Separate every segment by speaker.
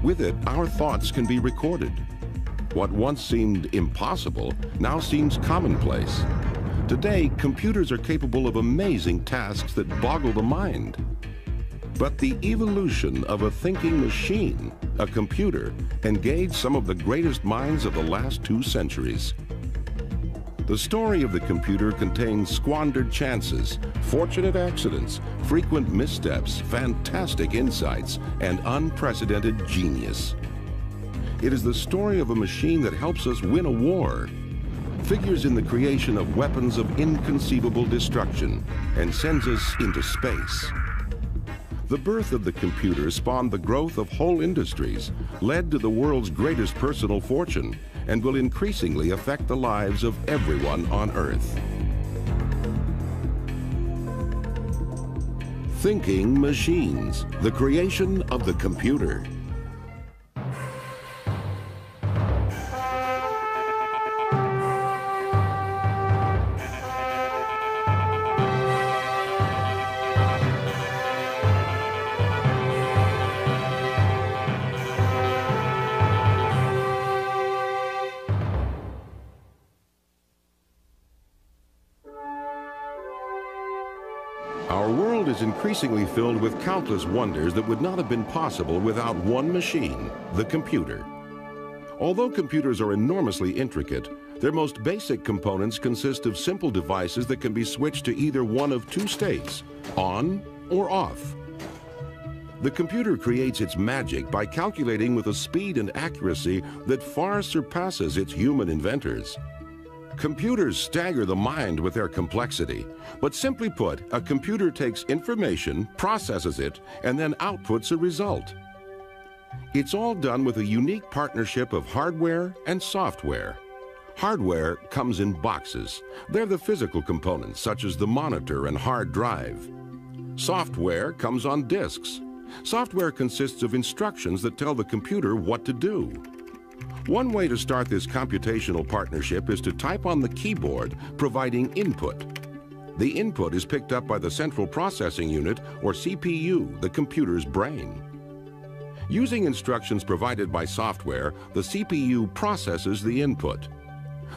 Speaker 1: With it, our thoughts can be recorded. What once seemed impossible now seems commonplace. Today, computers are capable of amazing tasks that boggle the mind. But the evolution of a thinking machine, a computer, engaged some of the greatest minds of the last 2 centuries. The story of the computer contains squandered chances, fortunate accidents, frequent missteps, fantastic insights, and unprecedented genius. It is the story of a machine that helps us win a war, figures in the creation of weapons of inconceivable destruction, and sends us into space. The birth of the computer spawned the growth of whole industries, led to the world's greatest personal fortune, and will increasingly affect the lives of everyone on Earth. Thinking machines, the creation of the computer. Our world is increasingly filled with countless wonders that would not have been possible without one machine, the computer. Although computers are enormously intricate, their most basic components consist of simple devices that can be switched to either one of 2 states, on or off. The computer creates its magic by calculating with a speed and accuracy that far surpasses its human inventors. Computers stagger the mind with their complexity, but simply put, a computer takes information, processes it, and then outputs a result. It's all done with a unique partnership of hardware and software. Hardware comes in boxes. They're the physical components, such as the monitor and hard drive. Software comes on disks. Software consists of instructions that tell the computer what to do. One way to start this computational partnership is to type on the keyboard, providing input. The input is picked up by the central processing unit, or CPU, the computer's brain. Using instructions provided by software, the CPU processes the input.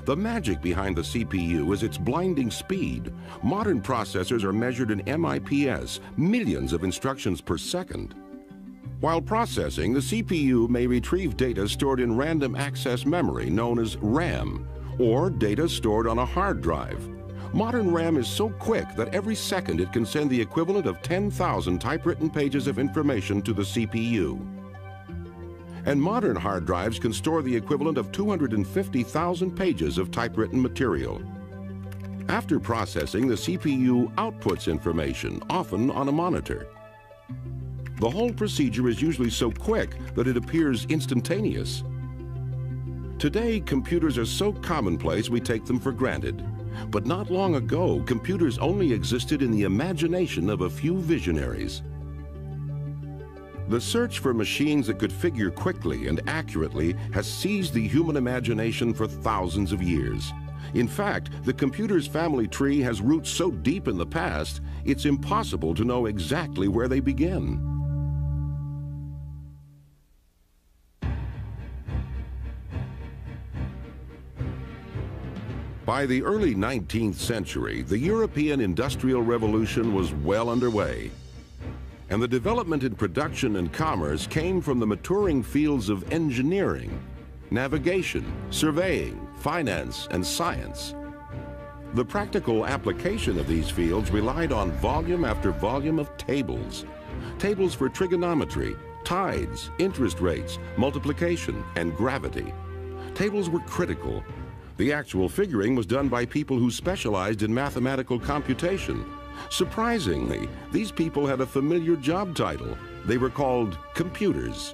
Speaker 1: The magic behind the CPU is its blinding speed. Modern processors are measured in MIPS, millions of instructions per second. While processing, the CPU may retrieve data stored in random access memory, known as RAM, or data stored on a hard drive. Modern RAM is so quick that every second it can send the equivalent of 10,000 typewritten pages of information to the CPU. And modern hard drives can store the equivalent of 250,000 pages of typewritten material. After processing, the CPU outputs information, often on a monitor. The whole procedure is usually so quick that it appears instantaneous. Today, computers are so commonplace we take them for granted. But not long ago, computers only existed in the imagination of a few visionaries. The search for machines that could figure quickly and accurately has seized the human imagination for thousands of years. In fact, the computer's family tree has roots so deep in the past, it's impossible to know exactly where they begin. By the early 19th century, the European Industrial Revolution was well underway, and the development in production and commerce came from the maturing fields of engineering, navigation, surveying, finance, and science. The practical application of these fields relied on volume after volume of tables. Tables for trigonometry, tides, interest rates, multiplication, and gravity. Tables were critical. The actual figuring was done by people who specialized in mathematical computation. Surprisingly, these people had a familiar job title. They were called computers.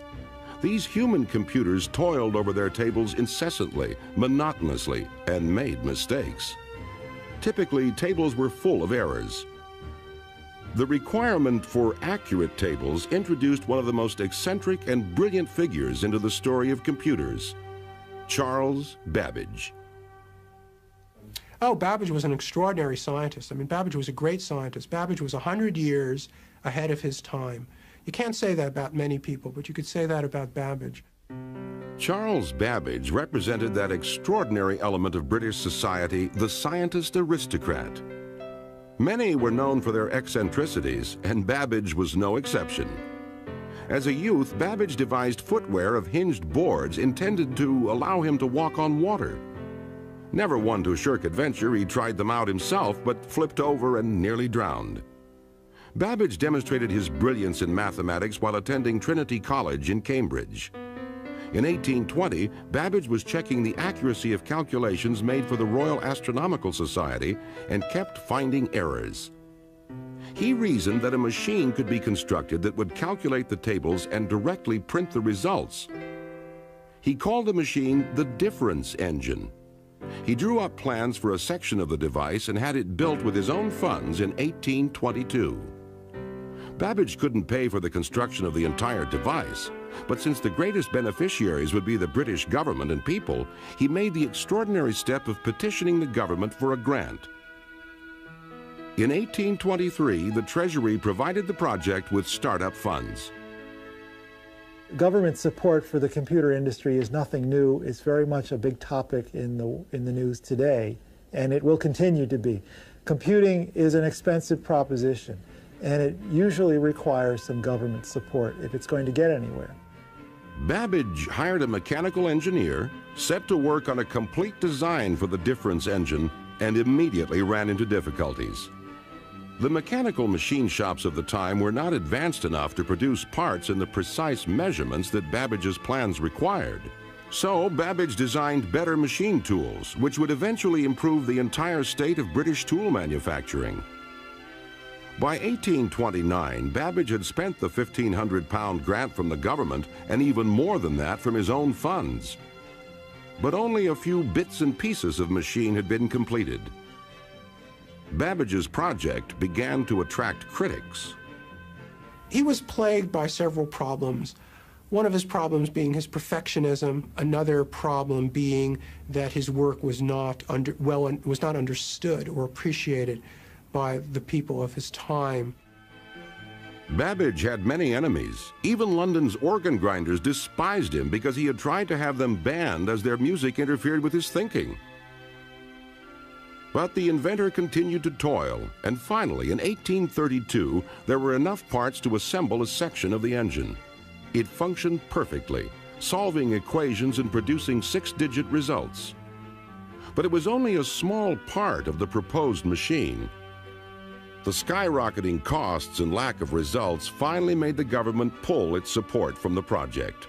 Speaker 1: These human computers toiled over their tables incessantly, monotonously, and made mistakes. Typically, tables were full of errors. The requirement for accurate tables introduced one of the most eccentric and brilliant figures into the story of computers, Charles Babbage.
Speaker 2: Oh, Babbage was an extraordinary scientist. I mean, Babbage was a great scientist. Babbage was 100 years ahead of his time. You can't say that about many people, but you could say that about Babbage.
Speaker 1: Charles Babbage represented that extraordinary element of British society, the scientist aristocrat. Many were known for their eccentricities, and Babbage was no exception. As a youth, Babbage devised footwear of hinged boards intended to allow him to walk on water. Never one to shirk adventure, he tried them out himself, but flipped over and nearly drowned. Babbage demonstrated his brilliance in mathematics while attending Trinity College in Cambridge. In 1820, Babbage was checking the accuracy of calculations made for the Royal Astronomical Society and kept finding errors. He reasoned that a machine could be constructed that would calculate the tables and directly print the results. He called the machine the difference engine. He drew up plans for a section of the device and had it built with his own funds in 1822. Babbage couldn't pay for the construction of the entire device, but since the greatest beneficiaries would be the British government and people, he made the extraordinary step of petitioning the government for a grant. In 1823, the Treasury provided the project with startup funds.
Speaker 3: Government support for the computer industry is nothing new. It's very much a big topic in the news today, and it will continue to be. Computing is an expensive proposition, and it usually requires some government support if it's going to get anywhere.
Speaker 1: Babbage hired a mechanical engineer, set to work on a complete design for the difference engine, and immediately ran into difficulties. The mechanical machine shops of the time were not advanced enough to produce parts in the precise measurements that Babbage's plans required. So Babbage designed better machine tools, which would eventually improve the entire state of British tool manufacturing. By 1829, Babbage had spent the £1,500 grant from the government and even more than that from his own funds. But only a few bits and pieces of machine had been completed. Babbage's project began to attract critics.
Speaker 2: He was plagued by several problems. One of his problems being his perfectionism, another problem being that his work was not understood or appreciated by the people of his time.
Speaker 1: Babbage had many enemies. Even London's organ grinders despised him because he had tried to have them banned as their music interfered with his thinking. But the inventor continued to toil, and finally, in 1832, there were enough parts to assemble a section of the engine. It functioned perfectly, solving equations and producing 6-digit results. But it was only a small part of the proposed machine. The skyrocketing costs and lack of results finally made the government pull its support from the project.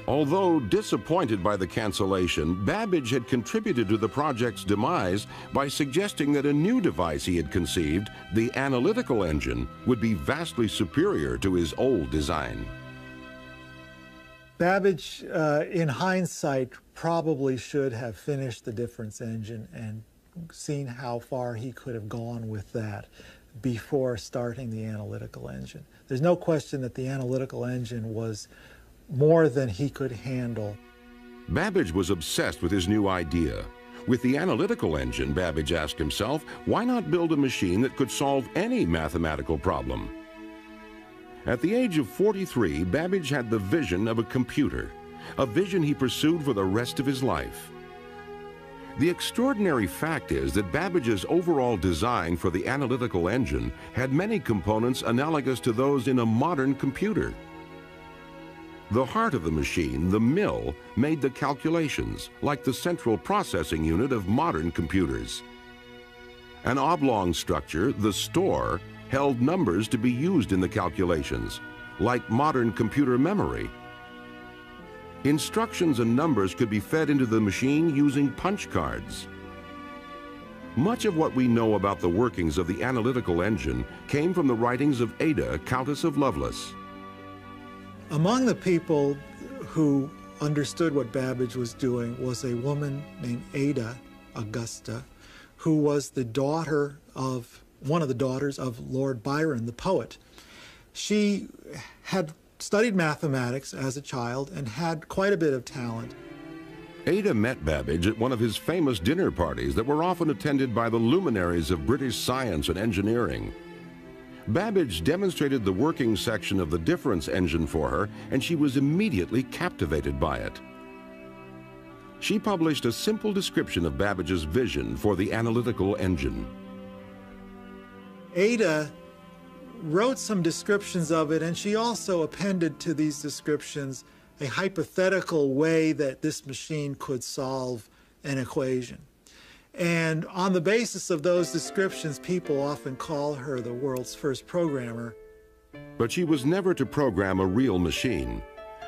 Speaker 1: Although disappointed by the cancellation, Babbage had contributed to the project's demise by suggesting that a new device he had conceived, the analytical engine, would be vastly superior to his old design.
Speaker 3: Babbage, in hindsight, probably should have finished the difference engine and seen how far he could have gone with that before starting the analytical engine. There's no question that the analytical engine was more than he could handle.
Speaker 1: Babbage was obsessed with his new idea. With the analytical engine, Babbage asked himself, why not build a machine that could solve any mathematical problem? At the age of 43, Babbage had the vision of a computer, a vision he pursued for the rest of his life. The extraordinary fact is that Babbage's overall design for the analytical engine had many components analogous to those in a modern computer. The heart of the machine, the mill, made the calculations, like the central processing unit of modern computers. An oblong structure, the store, held numbers to be used in the calculations, like modern computer memory. Instructions and numbers could be fed into the machine using punch cards. Much of what we know about the workings of the analytical engine came from the writings of Ada, Countess of Lovelace.
Speaker 3: Among the people who understood what Babbage was doing was a woman named Ada Augusta, who was the daughter of one of the daughters of Lord Byron, the poet. She had studied mathematics as a child and had quite a bit of talent.
Speaker 1: Ada met Babbage at one of his famous dinner parties that were often attended by the luminaries of British science and engineering. Babbage demonstrated the working section of the difference engine for her, and she was immediately captivated by it. She published a simple description of Babbage's vision for the analytical engine.
Speaker 3: Ada wrote some descriptions of it, and she also appended to these descriptions a hypothetical way that this machine could solve an equation. And on the basis of those descriptions, people often call her the world's first programmer.
Speaker 1: But she was never to program a real machine.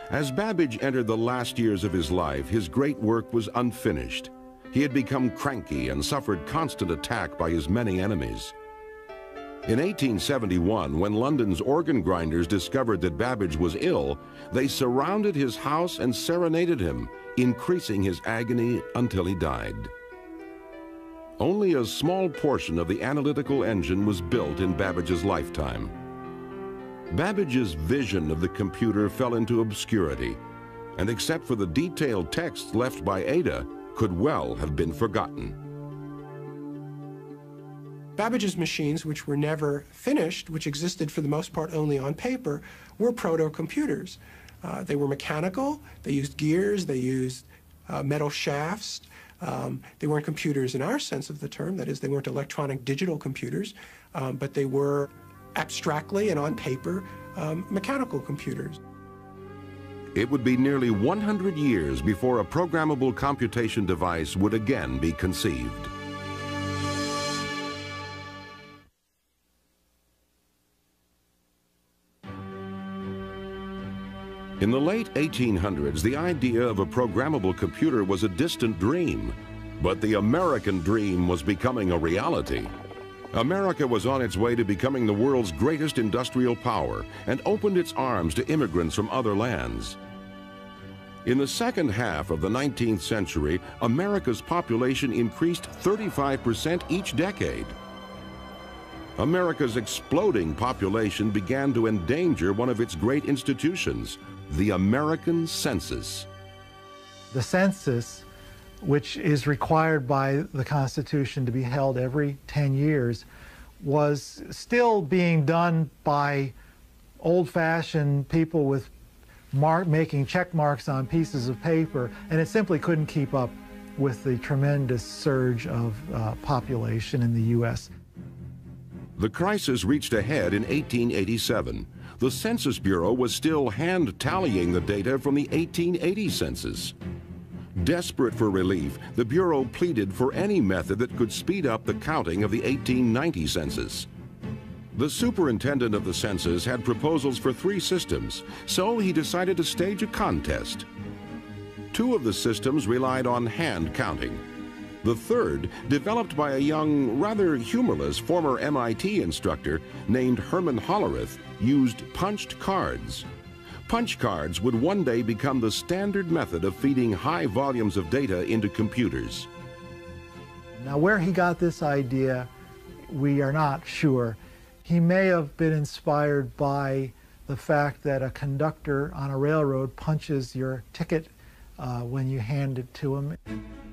Speaker 1: As Babbage entered the last years of his life, his great work was unfinished. He had become cranky and suffered constant attack by his many enemies. In 1871, when London's organ grinders discovered that Babbage was ill, they surrounded his house and serenaded him, increasing his agony until he died. Only a small portion of the analytical engine was built in Babbage's lifetime. Babbage's vision of the computer fell into obscurity, and except for the detailed texts left by Ada, could well have been forgotten.
Speaker 2: Babbage's machines, which were never finished, which existed for the most part only on paper, were proto-computers. They were mechanical, they used gears, they used metal shafts. They weren't computers in our sense of the term, that is, they weren't electronic digital computers, but they were abstractly and on paper mechanical computers.
Speaker 1: It would be nearly 100 years before a programmable computation device would again be conceived. In the late 1800s, the idea of a programmable computer was a distant dream, but the American dream was becoming a reality. America was on its way to becoming the world's greatest industrial power and opened its arms to immigrants from other lands. In the second half of the 19th century, America's population increased 35% each decade. America's exploding population began to endanger one of its great institutions, the American census.
Speaker 3: The census, which is required by the Constitution to be held every 10 years, was still being done by old-fashioned people with making check marks on pieces of paper, and it simply couldn't keep up with the tremendous surge of population in the U.S.
Speaker 1: The crisis reached a head in 1887. The Census Bureau was still hand-tallying the data from the 1880 census. Desperate for relief, the Bureau pleaded for any method that could speed up the counting of the 1890 census. The superintendent of the census had proposals for 3 systems, so he decided to stage a contest. 2 of the systems relied on hand counting. The third, developed by a young, rather humorless former MIT instructor named Herman Hollerith, used punched cards. Punch cards would one day become the standard method of feeding high volumes of data into computers.
Speaker 3: Now, where he got this idea, we are not sure. He may have been inspired by the fact that a conductor on a railroad punches your ticket when you hand it to him.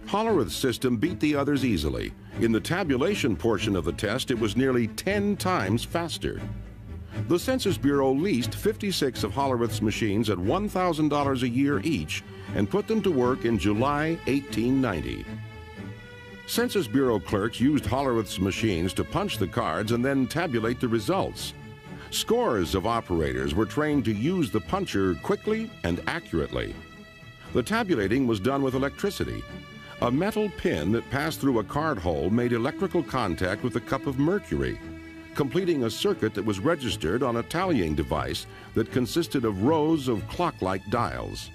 Speaker 1: Hollerith's system beat the others easily. In the tabulation portion of the test, it was nearly 10 times faster. The Census Bureau leased 56 of Hollerith's machines at $1,000 a year each and put them to work in July 1890. Census Bureau clerks used Hollerith's machines to punch the cards and then tabulate the results. Scores of operators were trained to use the puncher quickly and accurately. The tabulating was done with electricity. A metal pin that passed through a card hole made electrical contact with a cup of mercury, completing a circuit that was registered on a tallying device that consisted of rows of clock-like dials.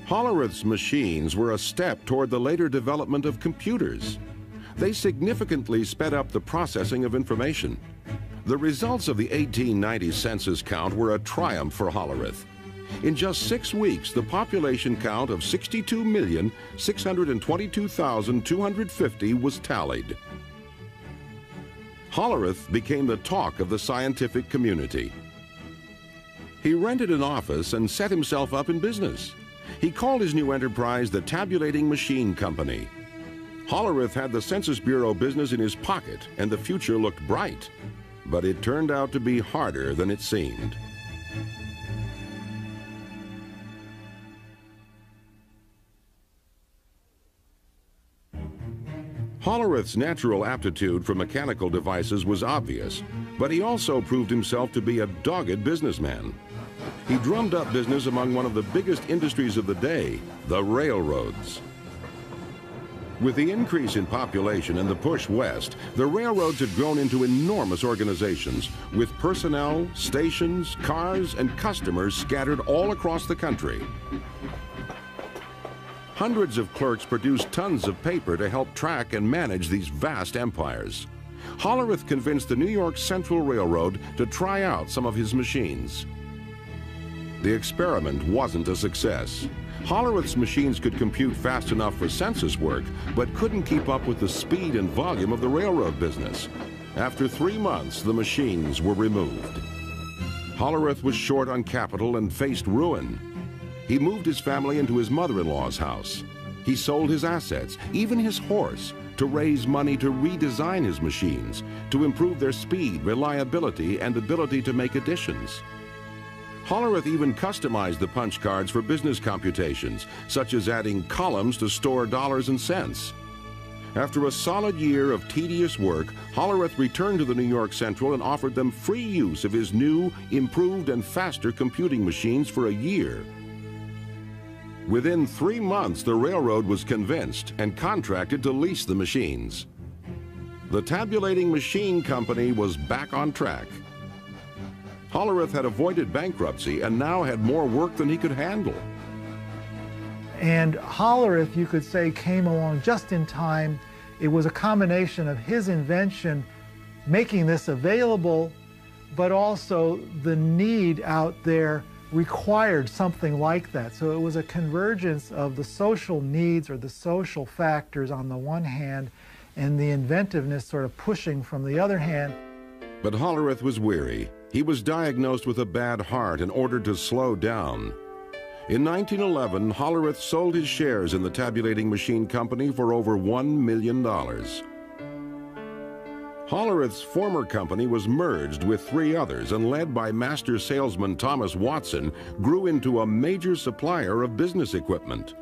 Speaker 1: Hollerith's machines were a step toward the later development of computers. They significantly sped up the processing of information. The results of the 1890 census count were a triumph for Hollerith. In just 6 weeks, the population count of 62,622,250 was tallied. Hollerith became the talk of the scientific community. He rented an office and set himself up in business. He called his new enterprise the Tabulating Machine Company. Hollerith had the Census Bureau business in his pocket, and the future looked bright. but it turned out to be harder than it seemed. Hollerith's natural aptitude for mechanical devices was obvious, but he also proved himself to be a dogged businessman. He drummed up business among one of the biggest industries of the day, the railroads. With the increase in population and the push west, the railroads had grown into enormous organizations with personnel, stations, cars, and customers scattered all across the country. Hundreds of clerks produced tons of paper to help track and manage these vast empires. Hollerith convinced the New York Central Railroad to try out some of his machines. The experiment wasn't a success. Hollerith's machines could compute fast enough for census work, but couldn't keep up with the speed and volume of the railroad business. After 3 months, the machines were removed. Hollerith was short on capital and faced ruin. He moved his family into his mother-in-law's house. He sold his assets, even his horse, to raise money to redesign his machines, to improve their speed, reliability, and ability to make additions. Hollerith even customized the punch cards for business computations, such as adding columns to store dollars and cents. After a solid year of tedious work, Hollerith returned to the New York Central and offered them free use of his new, improved, and faster computing machines for a year. Within 3 months, the railroad was convinced and contracted to lease the machines. The tabulating machine company was back on track. Hollerith had avoided bankruptcy and now had more work than he could handle.
Speaker 3: And Hollerith, you could say, came along just in time. It was a combination of his invention making this available, but also the need out there required something like that. So it was a convergence of the social needs or the social factors on the one hand and the inventiveness sort of pushing from the other hand.
Speaker 1: But Hollerith was weary. He was diagnosed with a bad heart and ordered to slow down. In 1911, Hollerith sold his shares in the tabulating machine company for over $1 million. Hollerith's former company was merged with 3 others and, led by master salesman Thomas Watson, grew into a major supplier of business equipment.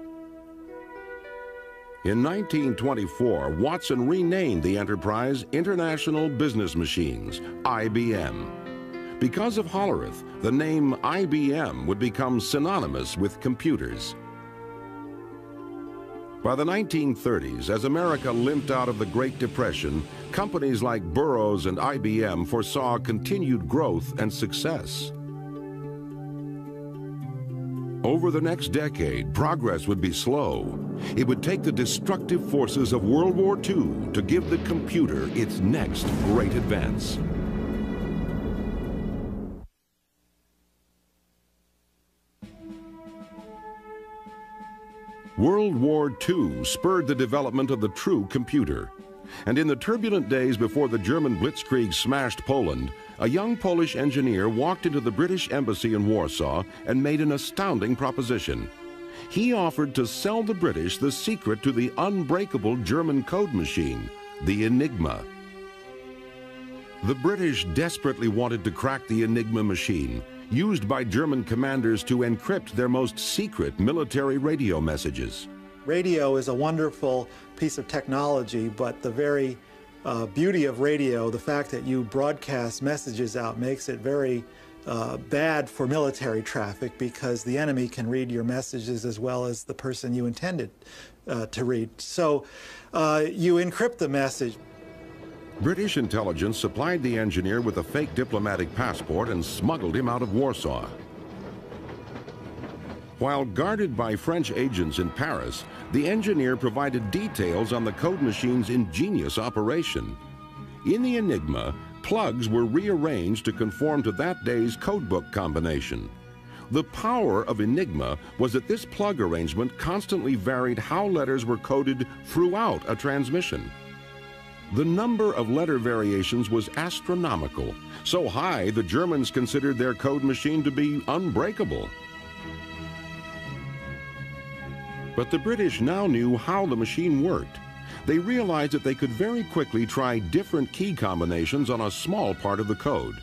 Speaker 1: In 1924, Watson renamed the enterprise International Business Machines, IBM. Because of Hollerith, the name IBM would become synonymous with computers. By the 1930s, as America limped out of the Great Depression, companies like Burroughs and IBM foresaw continued growth and success. Over the next decade, progress would be slow. It would take the destructive forces of World War II to give the computer its next great advance. World War II spurred the development of the true computer. And in the turbulent days before the German blitzkrieg smashed Poland, a young Polish engineer walked into the British embassy in Warsaw and made an astounding proposition. He offered to sell the British the secret to the unbreakable German code machine, the Enigma. The British desperately wanted to crack the Enigma machine, used by German commanders to encrypt their most secret military radio messages.
Speaker 3: Radio is a wonderful piece of technology, but the very beauty of radio, the fact that you broadcast messages out, makes it very bad for military traffic, because the enemy can read your messages as well as the person you intended to read. So you encrypt the message.
Speaker 1: British intelligence supplied the engineer with a fake diplomatic passport and smuggled him out of Warsaw. While guarded by French agents in Paris, the engineer provided details on the code machine's ingenious operation. In the Enigma, plugs were rearranged to conform to that day's codebook combination. The power of Enigma was that this plug arrangement constantly varied how letters were coded throughout a transmission. The number of letter variations was astronomical, so high the Germans considered their code machine to be unbreakable. But the British now knew how the machine worked. They realized that they could very quickly try different key combinations on a small part of the code.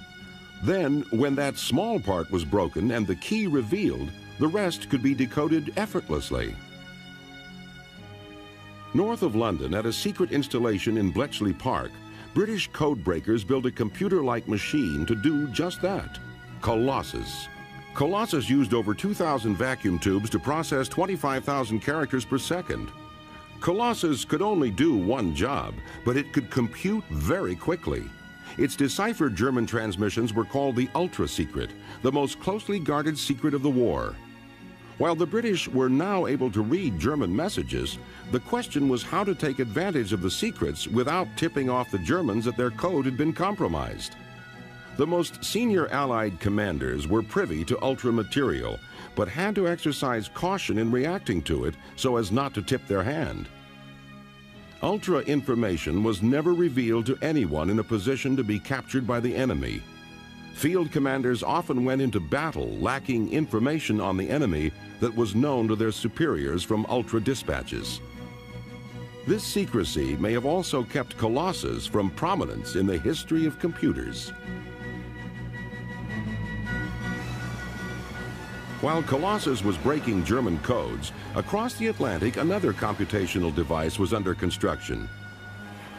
Speaker 1: Then, when that small part was broken and the key revealed, the rest could be decoded effortlessly. North of London, at a secret installation in Bletchley Park, British code breakers built a computer-like machine to do just that. Colossus. Colossus used over 2,000 vacuum tubes to process 25,000 characters per second. Colossus could only do one job, but it could compute very quickly. Its deciphered German transmissions were called the Ultra Secret, the most closely guarded secret of the war. While the British were now able to read German messages, the question was how to take advantage of the secrets without tipping off the Germans that their code had been compromised. The most senior Allied commanders were privy to Ultra material, but had to exercise caution in reacting to it so as not to tip their hand. Ultra information was never revealed to anyone in a position to be captured by the enemy. Field commanders often went into battle lacking information on the enemy that was known to their superiors from Ultra dispatches. This secrecy may have also kept Colossus from prominence in the history of computers. While Colossus was breaking German codes, across the Atlantic another computational device was under construction.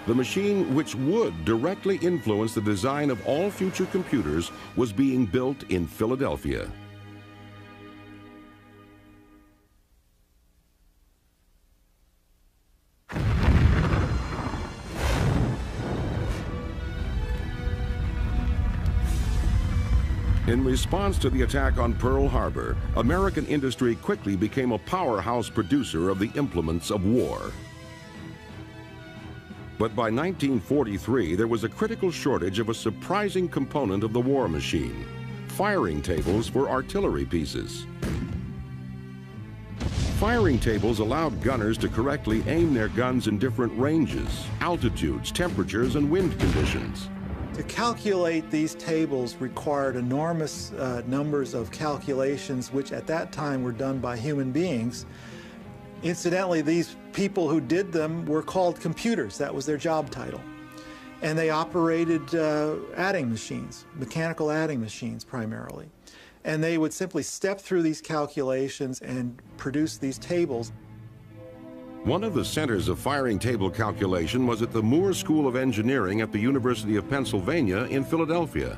Speaker 1: The machine which would directly influence the design of all future computers was being built in Philadelphia. In response to the attack on Pearl Harbor, American industry quickly became a powerhouse producer of the implements of war. But by 1943, there was a critical shortage of a surprising component of the war machine: firing tables for artillery pieces. Firing tables allowed gunners to correctly aim their guns in different ranges, altitudes, temperatures, and wind conditions.
Speaker 3: To calculate these tables required enormous numbers of calculations, which at that time were done by human beings. Incidentally, these people who did them were called computers. That was their job title. And they operated adding machines, mechanical adding machines primarily. And they would simply step through these calculations and produce these tables.
Speaker 1: One of the centers of firing table calculation was at the Moore School of Engineering at the University of Pennsylvania in Philadelphia.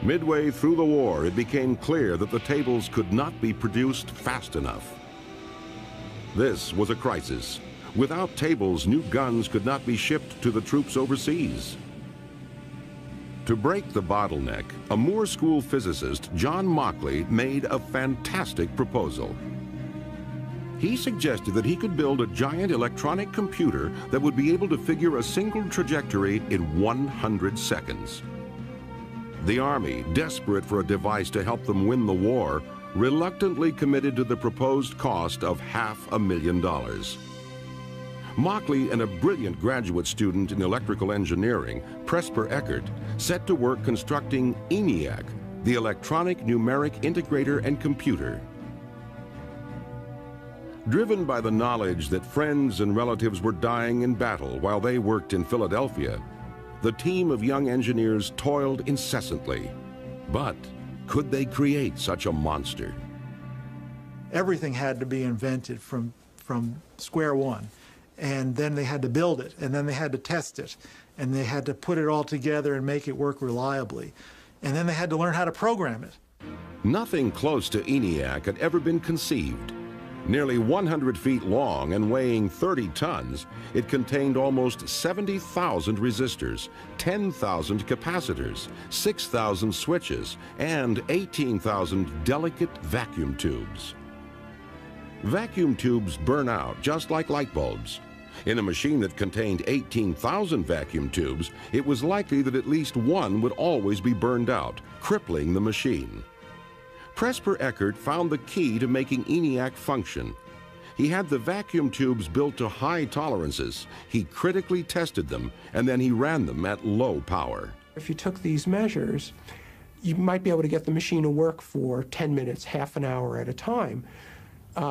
Speaker 1: Midway through the war, it became clear that the tables could not be produced fast enough. This was a crisis. Without tables, new guns could not be shipped to the troops overseas. To break the bottleneck, a Moore School physicist, John Mauchly, made a fantastic proposal. He suggested that he could build a giant electronic computer that would be able to figure a single trajectory in 100 seconds. The Army, desperate for a device to help them win the war, reluctantly committed to the proposed cost of $500,000. Mauchly and a brilliant graduate student in electrical engineering, Presper Eckert, set to work constructing ENIAC, the Electronic Numeric Integrator and Computer. Driven by the knowledge that friends and relatives were dying in battle while they worked in Philadelphia, the team of young engineers toiled incessantly. But could they create such a monster?
Speaker 3: Everything had to be invented from square one. And then they had to build it, and then they had to test it, and they had to put it all together and make it work reliably. And then they had to learn how to program it.
Speaker 1: Nothing close to ENIAC had ever been conceived. Nearly 100 feet long and weighing 30 tons, it contained almost 70,000 resistors, 10,000 capacitors, 6,000 switches, and 18,000 delicate vacuum tubes. Vacuum tubes burn out just like light bulbs. In a machine that contained 18,000 vacuum tubes, it was likely that at least one would always be burned out, crippling the machine. Presper Eckert found the key to making ENIAC function. He had the vacuum tubes built to high tolerances. He critically tested them, and then he ran them at low power.
Speaker 2: If you took these measures, you might be able to get the machine to work for 10 minutes, half an hour at a time.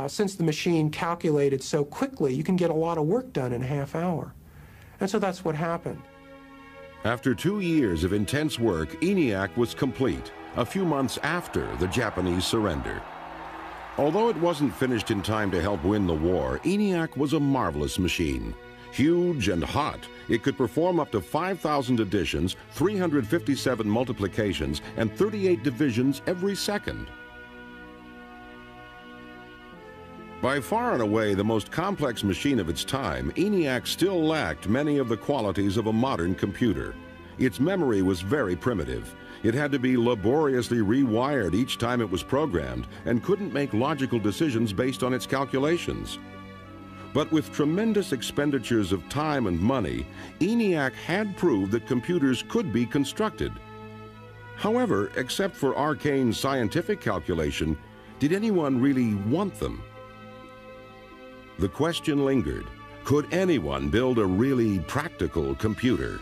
Speaker 2: since the machine calculated so quickly, you can get a lot of work done in a half hour. And so that's what happened.
Speaker 1: After 2 years of intense work, ENIAC was complete, a few months after the Japanese surrender. Although it wasn't finished in time to help win the war, ENIAC was a marvelous machine. Huge and hot, it could perform up to 5,000 additions, 357 multiplications, and 38 divisions every second. By far and away the most complex machine of its time, ENIAC still lacked many of the qualities of a modern computer. Its memory was very primitive. It had to be laboriously rewired each time it was programmed and couldn't make logical decisions based on its calculations. But with tremendous expenditures of time and money, ENIAC had proved that computers could be constructed. However, except for arcane scientific calculation, did anyone really want them? The question lingered, could anyone build a really practical computer?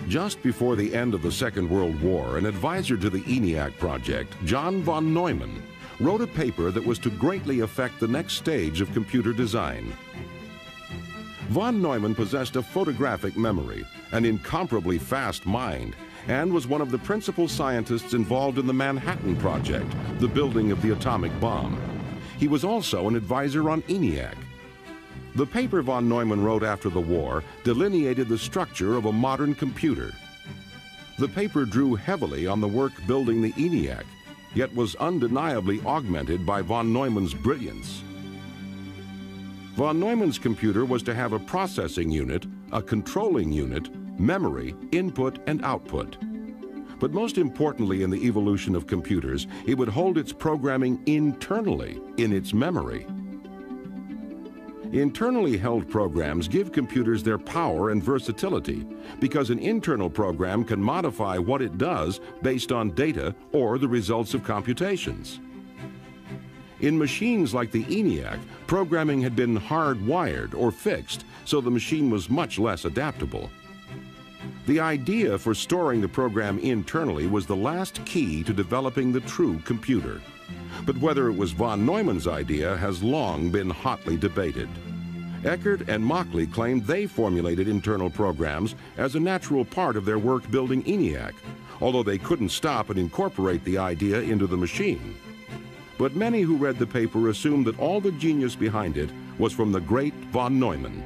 Speaker 1: Just before the end of the Second World War, an advisor to the ENIAC project, John von Neumann, wrote a paper that was to greatly affect the next stage of computer design. Von Neumann possessed a photographic memory, an incomparably fast mind, and was one of the principal scientists involved in the Manhattan Project, the building of the atomic bomb. He was also an advisor on ENIAC. The paper von Neumann wrote after the war delineated the structure of a modern computer. The paper drew heavily on the work building the ENIAC, yet was undeniably augmented by von Neumann's brilliance. Von Neumann's computer was to have a processing unit, a controlling unit, memory, input, and output. But most importantly in the evolution of computers, it would hold its programming internally in its memory. Internally held programs give computers their power and versatility because an internal program can modify what it does based on data or the results of computations. In machines like the ENIAC, programming had been hardwired or fixed, so the machine was much less adaptable. The idea for storing the program internally was the last key to developing the true computer. But whether it was von Neumann's idea has long been hotly debated. Eckert and Mauchly claimed they formulated internal programs as a natural part of their work building ENIAC, although they couldn't stop and incorporate the idea into the machine. But many who read the paper assumed that all the genius behind it was from the great von Neumann.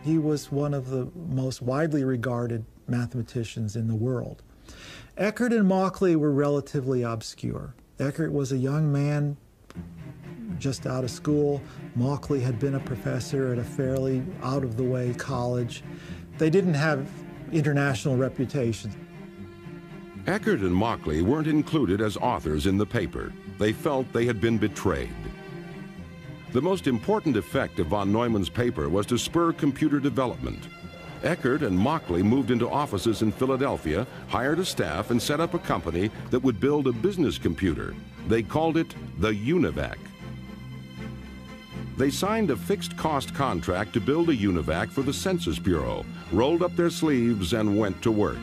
Speaker 3: He was one of the most widely regarded mathematicians in the world. Eckert and Mauchly were relatively obscure. Eckert was a young man just out of school. Mauchly had been a professor at a fairly out-of-the-way college. They didn't have international reputations.
Speaker 1: Eckert and Mauchly weren't included as authors in the paper. They felt they had been betrayed. The most important effect of von Neumann's paper was to spur computer development. Eckert and Mauchly moved into offices in Philadelphia, hired a staff, and set up a company that would build a business computer. They called it the UNIVAC. They signed a fixed-cost contract to build a UNIVAC for the Census Bureau, rolled up their sleeves, and went to work.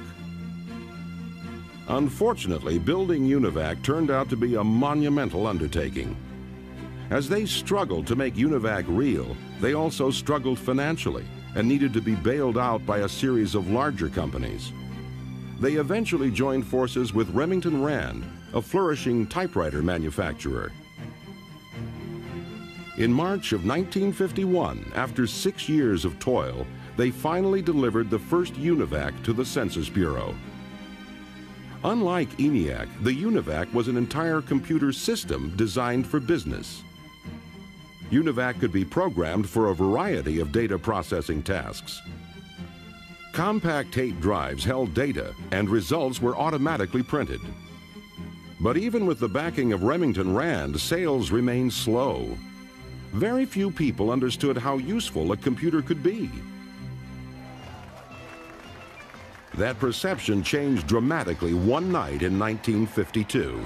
Speaker 1: Unfortunately, building UNIVAC turned out to be a monumental undertaking. As they struggled to make UNIVAC real, they also struggled financially and needed to be bailed out by a series of larger companies. They eventually joined forces with Remington Rand, a flourishing typewriter manufacturer. In March of 1951, after 6 years of toil, they finally delivered the first UNIVAC to the Census Bureau. Unlike ENIAC, the UNIVAC was an entire computer system designed for business. UNIVAC could be programmed for a variety of data processing tasks. Compact tape drives held data, and results were automatically printed. But even with the backing of Remington Rand, sales remained slow. Very few people understood how useful a computer could be. That perception changed dramatically one night in 1952.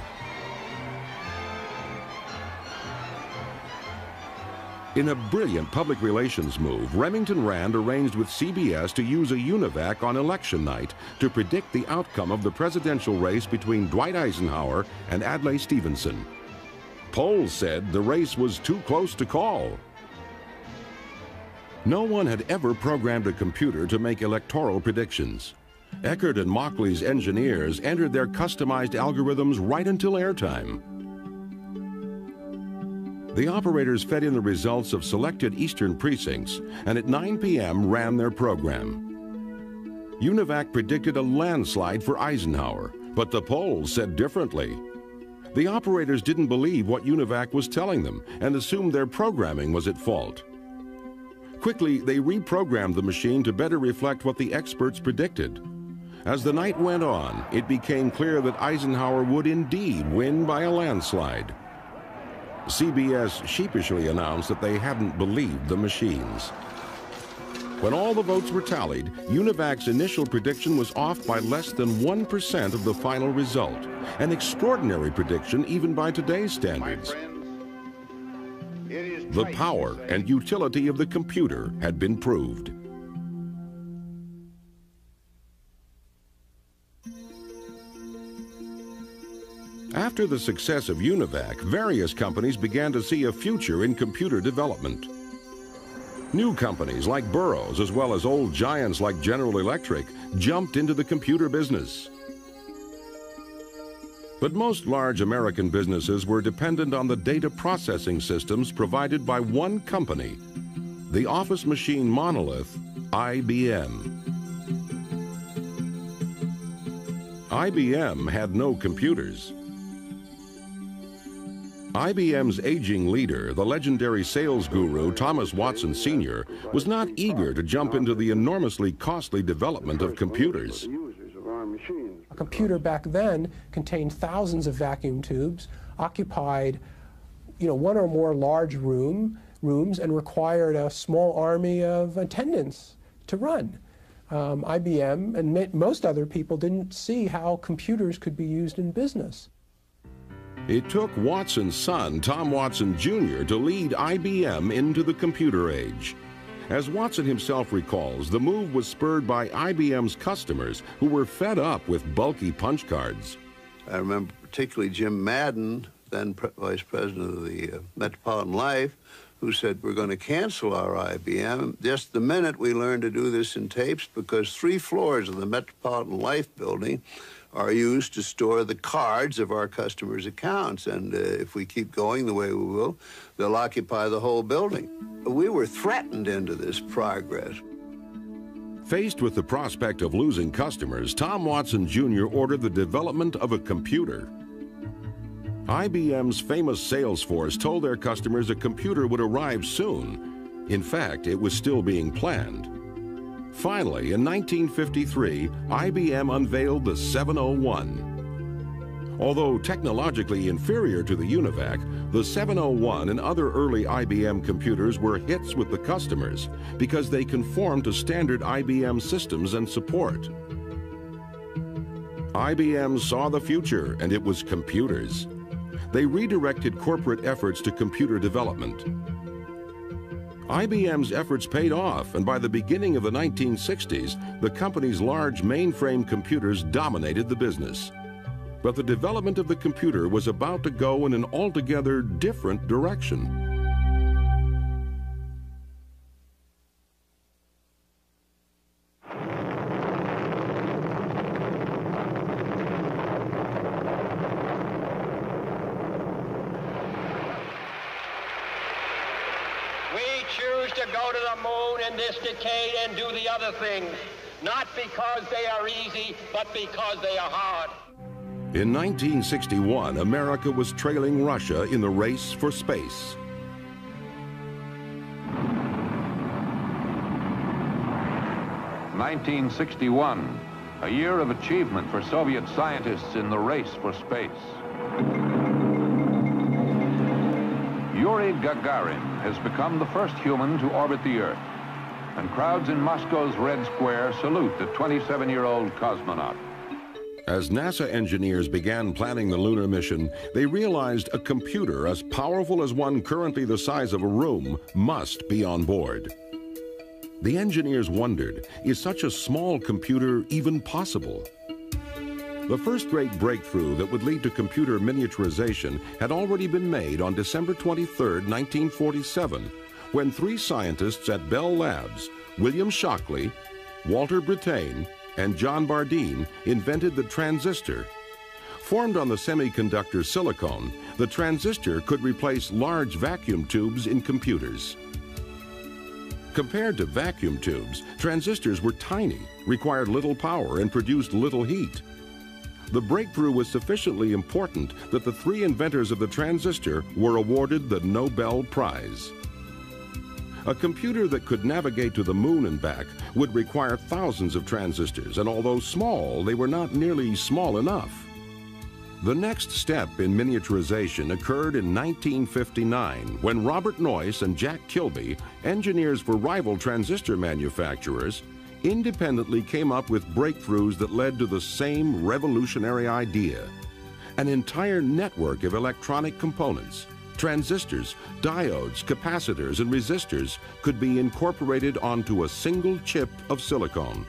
Speaker 1: In a brilliant public relations move, Remington Rand arranged with CBS to use a UNIVAC on election night to predict the outcome of the presidential race between Dwight Eisenhower and Adlai Stevenson. Polls said the race was too close to call. No one had ever programmed a computer to make electoral predictions. Eckert and Mauchly's engineers entered their customized algorithms right until airtime. The operators fed in the results of selected eastern precincts and at 9 p.m. ran their program. UNIVAC predicted a landslide for Eisenhower, but the polls said differently. The operators didn't believe what UNIVAC was telling them and assumed their programming was at fault. Quickly, they reprogrammed the machine to better reflect what the experts predicted. As the night went on, it became clear that Eisenhower would indeed win by a landslide. CBS sheepishly announced that they hadn't believed the machines. When all the votes were tallied, UNIVAC's initial prediction was off by less than 1% of the final result, an extraordinary prediction even by today's standards. The power and utility of the computer had been proved. After the success of UNIVAC, various companies began to see a future in computer development. New companies like Burroughs, as well as old giants like General Electric, jumped into the computer business. But most large American businesses were dependent on the data processing systems provided by one company, the office machine monolith, IBM. IBM had no computers. IBM's aging leader, the legendary sales guru Thomas Watson Sr., was not eager to jump into the enormously costly development of computers.
Speaker 2: A computer back then contained thousands of vacuum tubes, occupied, one or more large rooms, and required a small army of attendants to run. IBM and most other people didn't see how computers could be used in business.
Speaker 1: It took Watson's son, Tom Watson Jr., to lead IBM into the computer age. As Watson himself recalls, the move was spurred by IBM's customers who were fed up with bulky punch cards.
Speaker 4: I remember particularly Jim Madden, then vice president of the Metropolitan Life, who said, we're going to cancel our IBM just the minute we learn to do this in tapes, because 3 floors of the Metropolitan Life building are used to store the cards of our customers' accounts. And if we keep going the way we will, they'll occupy the whole building. We were threatened into this progress.
Speaker 1: Faced with the prospect of losing customers, Tom Watson Jr. ordered the development of a computer. IBM's famous sales force told their customers a computer would arrive soon. In fact, it was still being planned. Finally, in 1953, IBM unveiled the 701. Although technologically inferior to the UNIVAC, the 701 and other early IBM computers were hits with the customers because they conformed to standard IBM systems and support. IBM saw the future, and it was computers. They redirected corporate efforts to computer development. IBM's efforts paid off, and by the beginning of the 1960s, the company's large mainframe computers dominated the business. But the development of the computer was about to go in an altogether different direction.
Speaker 5: To go to the moon in this decade and do the other things, not because they are easy, but because they are hard.
Speaker 1: In 1961, America was trailing Russia in the race for space.
Speaker 6: (1961), a year of achievement for Soviet scientists in the race for space. Yuri Gagarin has become the first human to orbit the Earth, and crowds in Moscow's Red Square salute the 27-year-old cosmonaut.
Speaker 1: As NASA engineers began planning the lunar mission, they realized a computer as powerful as one currently the size of a room must be on board. The engineers wondered, is such a small computer even possible? The first great breakthrough that would lead to computer miniaturization had already been made on December 23, 1947, when three scientists at Bell Labs, William Shockley, Walter Brattain, and John Bardeen, invented the transistor. Formed on the semiconductor silicon, the transistor could replace large vacuum tubes in computers. Compared to vacuum tubes, transistors were tiny, required little power, and produced little heat. The breakthrough was sufficiently important that the three inventors of the transistor were awarded the Nobel Prize. A computer that could navigate to the moon and back would require thousands of transistors, and although small, they were not nearly small enough. The next step in miniaturization occurred in 1959 when Robert Noyce and Jack Kilby, engineers for rival transistor manufacturers, independently came up with breakthroughs that led to the same revolutionary idea: an entire network of electronic components. Transistors, diodes, capacitors, and resistors could be incorporated onto a single chip of silicon.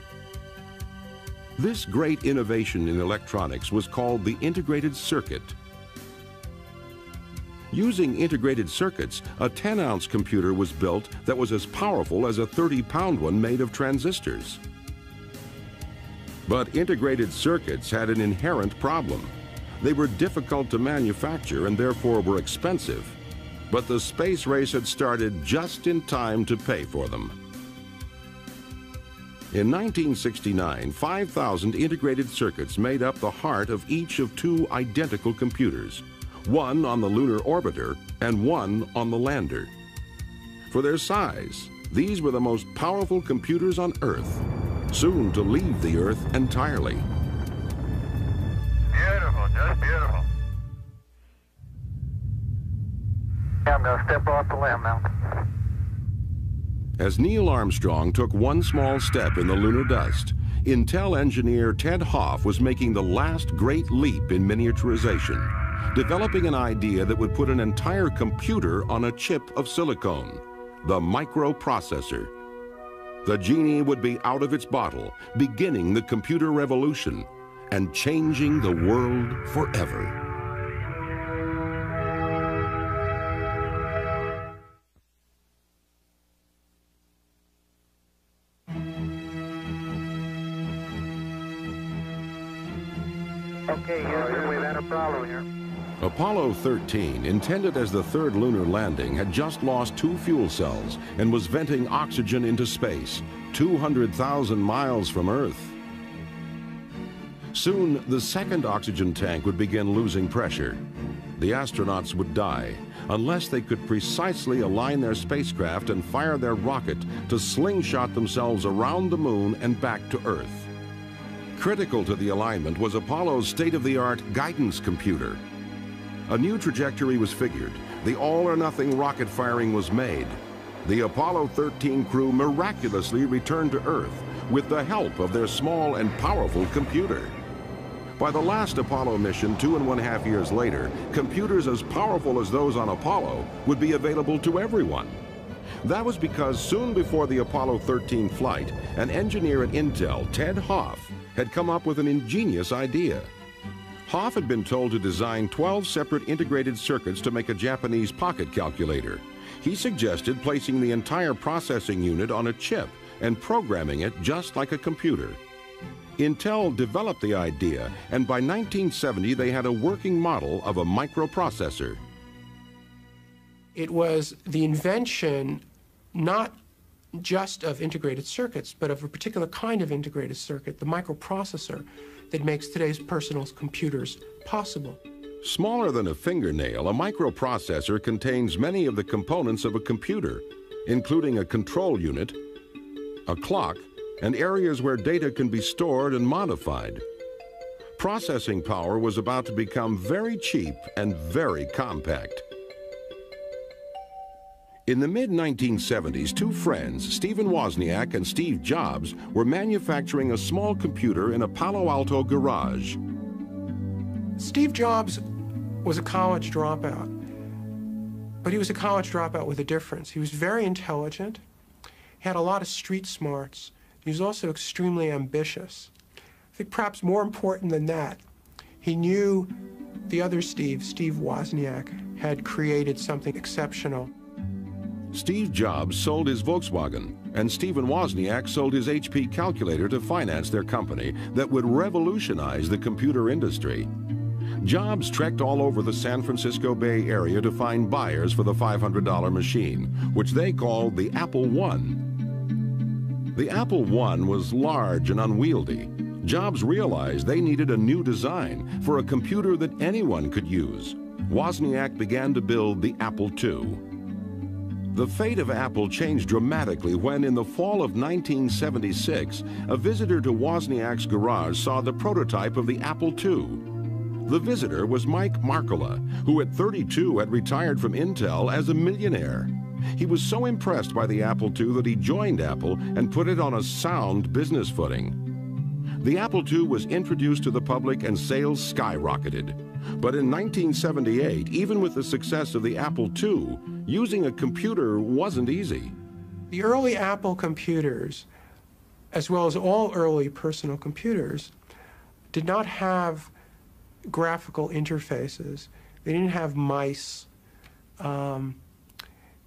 Speaker 1: This great innovation in electronics was called the integrated circuit. Using integrated circuits, a 10-ounce computer was built that was as powerful as a 30-pound one made of transistors. But integrated circuits had an inherent problem. They were difficult to manufacture and therefore were expensive. But the space race had started just in time to pay for them. In 1969, 5,000 integrated circuits made up the heart of each of two identical computers, one on the lunar orbiter and one on the lander. For their size, these were the most powerful computers on Earth, soon to leave the Earth entirely.
Speaker 7: Beautiful, just beautiful. Yeah, I'm gonna step off the limb now.
Speaker 1: As Neil Armstrong took one small step in the lunar dust, Intel engineer Ted Hoff was making the last great leap in miniaturization, developing an idea that would put an entire computer on a chip of silicon, the microprocessor. The genie would be out of its bottle, beginning the computer revolution and changing the world forever.
Speaker 7: Okay, Houston, we've had a problem here.
Speaker 1: Apollo 13, intended as the third lunar landing, had just lost 2 fuel cells and was venting oxygen into space, 200,000 miles from Earth. Soon, the second oxygen tank would begin losing pressure. The astronauts would die unless they could precisely align their spacecraft and fire their rocket to slingshot themselves around the moon and back to Earth. Critical to the alignment was Apollo's state-of-the-art guidance computer. A new trajectory was figured. The all-or-nothing rocket firing was made. The Apollo 13 crew miraculously returned to Earth with the help of their small and powerful computer. By the last Apollo mission 2.5 years later, computers as powerful as those on Apollo would be available to everyone. That was because soon before the Apollo 13 flight, an engineer at Intel, Ted Hoff, had come up with an ingenious idea. Hoff had been told to design 12 separate integrated circuits to make a Japanese pocket calculator. He suggested placing the entire processing unit on a chip and programming it just like a computer. Intel developed the idea, and by 1970 they had a working model of a microprocessor.
Speaker 2: It was the invention not just of integrated circuits, but of a particular kind of integrated circuit, the microprocessor, that makes today's personal computers possible.
Speaker 1: Smaller than a fingernail, a microprocessor contains many of the components of a computer, including a control unit, a clock, and areas where data can be stored and modified. Processing power was about to become very cheap and very compact. In the mid-1970s, 2 friends, Stephen Wozniak and Steve Jobs, were manufacturing a small computer in a Palo Alto garage.
Speaker 2: Steve Jobs was a college dropout, but he was a college dropout with a difference. He was very intelligent, he had a lot of street smarts, he was also extremely ambitious. I think perhaps more important than that, he knew the other Steve Wozniak, had created something exceptional.
Speaker 1: Steve Jobs sold his Volkswagen, and Stephen Wozniak sold his HP calculator to finance their company that would revolutionize the computer industry. Jobs trekked all over the San Francisco Bay Area to find buyers for the $500 machine, which they called the Apple I. The Apple I was large and unwieldy. Jobs realized they needed a new design for a computer that anyone could use. Wozniak began to build the Apple II. The fate of Apple changed dramatically when, in the fall of 1976, a visitor to Wozniak's garage saw the prototype of the Apple II. The visitor was Mike Markkula, who at 32 had retired from Intel as a millionaire. He was so impressed by the Apple II that he joined Apple and put it on a sound business footing. The Apple II was introduced to the public and sales skyrocketed. But in 1978, even with the success of the Apple II, using a computer wasn't easy.
Speaker 2: The early Apple computers, as well as all early personal computers, did not have graphical interfaces. They didn't have mice.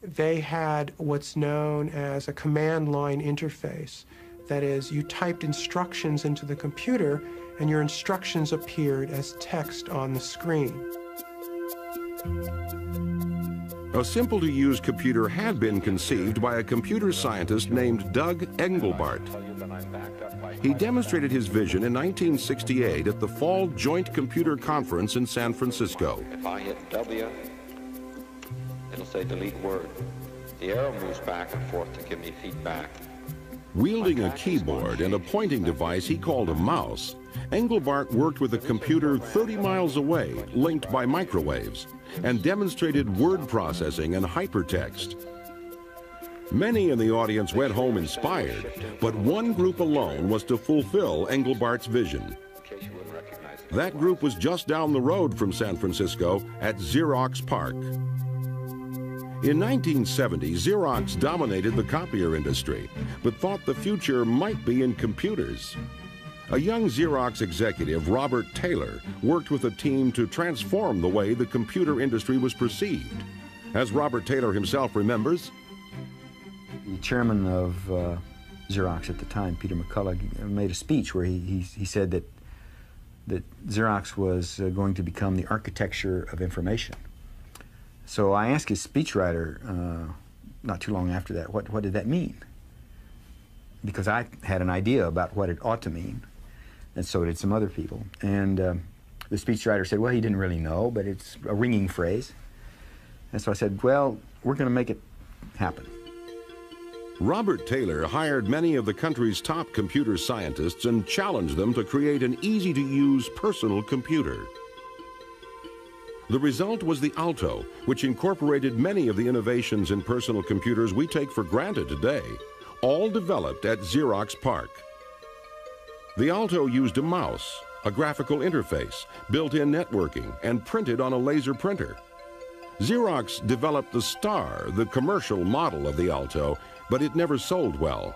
Speaker 2: They had what's known as a command line interface. That is, you typed instructions into the computer and your instructions appeared as text on the screen.
Speaker 1: A simple-to-use computer had been conceived by a computer scientist named Doug Engelbart. He demonstrated his vision in 1968 at the Fall Joint Computer Conference in San Francisco.
Speaker 8: If I hit W, it'll say delete word. The arrow moves back and forth to give me feedback.
Speaker 1: Wielding a keyboard and a pointing device he called a mouse, Engelbart worked with a computer 30 miles away, linked by microwaves, and demonstrated word processing and hypertext. Many in the audience went home inspired, but one group alone was to fulfill Engelbart's vision. That group was just down the road from San Francisco at Xerox PARC. In 1970, Xerox dominated the copier industry, but thought the future might be in computers. A young Xerox executive, Robert Taylor, worked with a team to transform the way the computer industry was perceived. As Robert Taylor himself remembers,
Speaker 9: the chairman of Xerox at the time, Peter McCullough, made a speech where he said that Xerox was going to become the architecture of information. So I asked his speechwriter not too long after that, what did that mean? Because I had an idea about what it ought to mean, and so did some other people. And the speechwriter said, well, he didn't really know, but it's a ringing phrase. And so I said, well, we're going to make it happen.
Speaker 1: Robert Taylor hired many of the country's top computer scientists and challenged them to create an easy-to-use personal computer. The result was the Alto, which incorporated many of the innovations in personal computers we take for granted today, all developed at Xerox PARC. The Alto used a mouse, a graphical interface, built-in networking, and printed on a laser printer. Xerox developed the Star, the commercial model of the Alto, but it never sold well.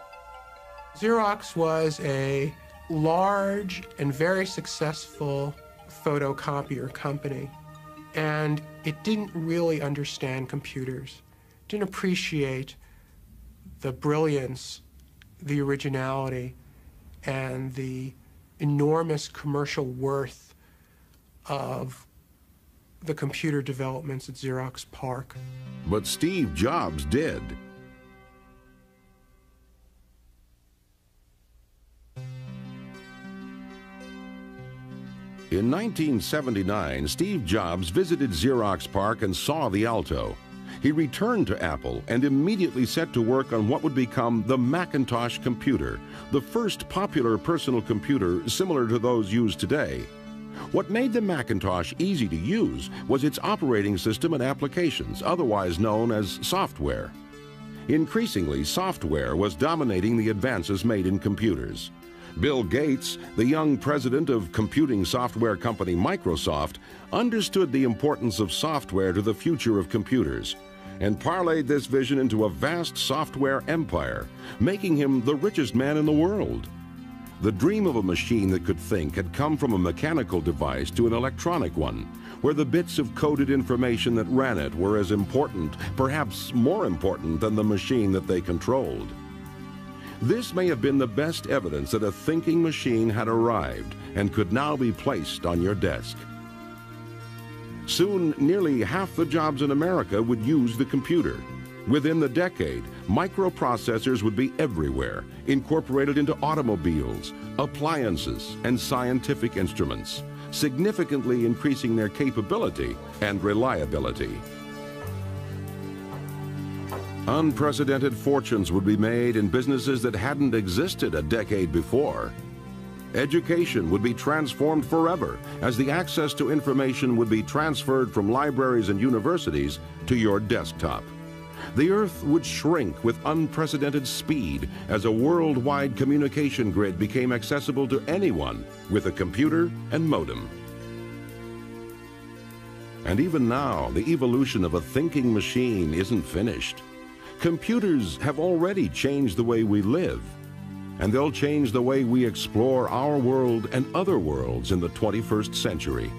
Speaker 2: Xerox was a large and very successful photocopier company. And it didn't really understand computers, didn't appreciate the brilliance, the originality, and the enormous commercial worth of the computer developments at Xerox PARC.
Speaker 1: But Steve Jobs did. In 1979, Steve Jobs visited Xerox PARC and saw the Alto. He returned to Apple and immediately set to work on what would become the Macintosh computer, the first popular personal computer similar to those used today. What made the Macintosh easy to use was its operating system and applications, otherwise known as software. Increasingly, software was dominating the advances made in computers. Bill Gates, the young president of computing software company Microsoft, understood the importance of software to the future of computers and parlayed this vision into a vast software empire, making him the richest man in the world. The dream of a machine that could think had come from a mechanical device to an electronic one, where the bits of coded information that ran it were as important, perhaps more important, than the machine that they controlled. This may have been the best evidence that a thinking machine had arrived and could now be placed on your desk. Soon, nearly half the jobs in America would use the computer. Within the decade, microprocessors would be everywhere, incorporated into automobiles, appliances, and scientific instruments, significantly increasing their capability and reliability. Unprecedented fortunes would be made in businesses that hadn't existed a decade before. Education would be transformed forever, as the access to information would be transferred from libraries and universities to your desktop. The Earth would shrink with unprecedented speed as a worldwide communication grid became accessible to anyone with a computer and modem. And even now, the evolution of a thinking machine isn't finished. Computers have already changed the way we live, and they'll change the way we explore our world and other worlds in the 21st century.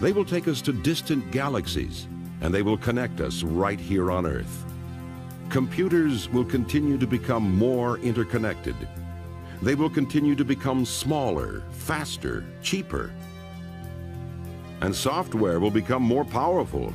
Speaker 1: They will take us to distant galaxies, and they will connect us right here on Earth. Computers will continue to become more interconnected. They will continue to become smaller, faster, cheaper. And software will become more powerful